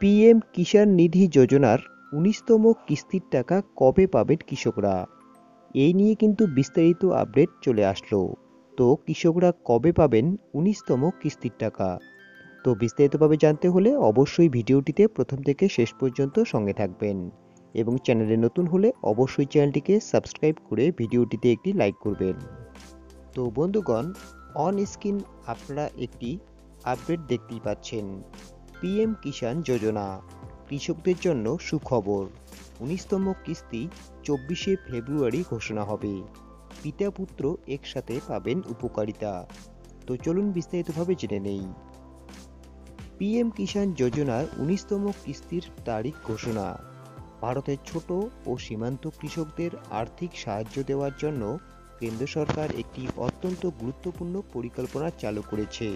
PM কিষাণ নিধি যোজনার ১৯তম কিস্তির টাকা কবে পাবেন কৃষকরা? এই নিয়ে কিন্তু বিস্তারিত আপডেট চলে আসলো। তো কৃষকরা কবে পাবেন ১৯তম কিস্তির টাকা? তো বিস্তারিতভাবে জানতে হলে অবশ্যই ভিডিওটিতে প্রথম থেকে শেষ পর্যন্ত সঙ্গে থাকবেন এবং চ্যানেলে নতুন হলে অবশ্যই চ্যানেলটিকে সাবস্ক্রাইব করে ভিডিওটিতে একটি লাইক করবেন। তো বন্ধুগণ, অন স্ক্রিন আপনারা একটি আপডেট দেখতেই পাচ্ছেন। পিএম কিষাণ যোজনা, কৃষকদের জন্য সুখবর। ১৯তম কিস্তি ২৪শে ফেব্রুয়ারি ঘোষণা হবে। পিতা পুত্র একসাথে পাবেন উপকারিতা। তো চলুন বিস্তারিতভাবে জেনে নেই। পিএম কিষাণ যোজনার ১৯তম কিস্তির তারিখ ঘোষণা। ভারতের ছোট ও সীমান্ত কৃষকদের আর্থিক সাহায্য দেওয়ার জন্য কেন্দ্র সরকার একটি অত্যন্ত গুরুত্বপূর্ণ পরিকল্পনা চালু করেছে।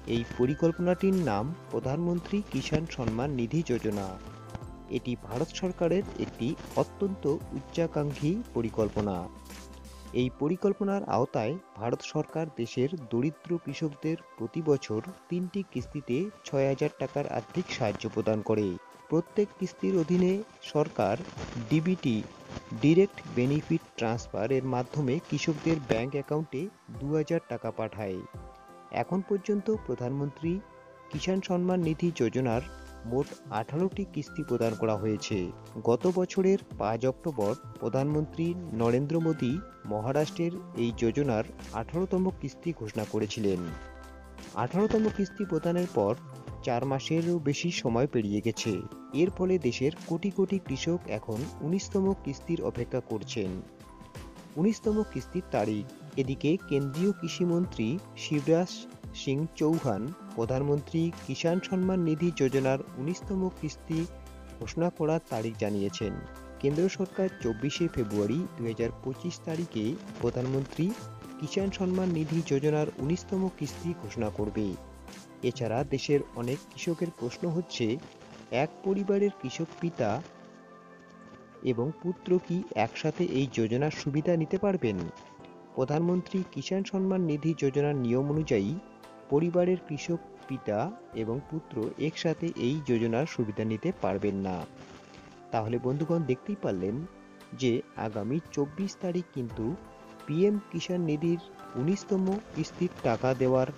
এই পরিকল্পনাটির নাম প্রধানমন্ত্রী কিষাণ সম্মান নিধি যোজনা। এটি ভারত সরকারের একটি অত্যন্ত উচ্চাকাঙ্ক্ষী পরিকল্পনা। এই পরিকল্পনার আওতায় ভারত সরকার দেশের দরিদ্র কৃষকদের প্রতি বছর ৩টি কিস্তিতে ৬,০০০ টাকার আর্থিক সাহায্য প্রদান করে। প্রত্যেক কিস্তির অধীনে সরকার ডিবিটি, ডিরেক্ট বেনিফিট ট্রান্সফার এর মাধ্যমে কৃষকদের ব্যাংক অ্যাকাউন্টে ২,০০০ টাকা পাঠায়। এখন পর্যন্ত প্রধানমন্ত্রী কিষাণ সম্মান নিধি যোজনার মোট ১৮টি কিস্তি প্রদান করা হয়েছে। গত বছরের ৫ অক্টোবর প্রধানমন্ত্রী নরেন্দ্র মোদী মহারাষ্ট্রের এই যোজনার ১৮তম কিস্তি ঘোষণা করেছিলেন। ১৮তম কিস্তি প্রদানের পর ৪ মাসেরও বেশি সময় পেরিয়ে গেছে। এর ফলে দেশের কোটি কোটি কৃষক এখন ১৯তম কিস্তির অপেক্ষা করছেন। ১৯তম কিস্তির তারিখ। এদিকে কেন্দ্রীয় কৃষিমন্ত্রী শিবরাজ সিং চৌহান প্রধানমন্ত্রী কিষাণ সম্মান নিধি যোজনার ১৯তম কিস্তি ঘোষণা করার তারিখ জানিয়েছেন। কেন্দ্র সরকার ২৪শে ফেব্রুয়ারি ২০২৫ তারিখে প্রধানমন্ত্রী কিষাণ সম্মান নিধি যোজনার ১৯তম কিস্তি ঘোষণা করবে। এছাড়া দেশের অনেক কৃষকের প্রশ্ন হচ্ছে, এক পরিবারের কৃষক পিতা এবং পুত্র কি একসাথে এই যোজনার সুবিধা নিতে পারবেন? প্রধানমন্ত্রী কিষাণ সম্মান নিধি যোজনার নিয়ম অনুযায়ী পরিবারের কৃষক পিতা এবং পুত্র একসাথে এই যোজনার সুবিধা নিতে পারবেন না। তাহলে বন্ধুগণ, দেখতেই পারলেন যে আগামী ২৪ তারিখ কিন্তু পিএম কিষাণ নিধির ১৯তম কিস্তির টাকা দেওয়ার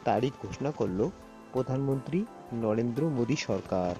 তারিখ ঘোষণা করল প্রধানমন্ত্রী নরেন্দ্র মোদী সরকার।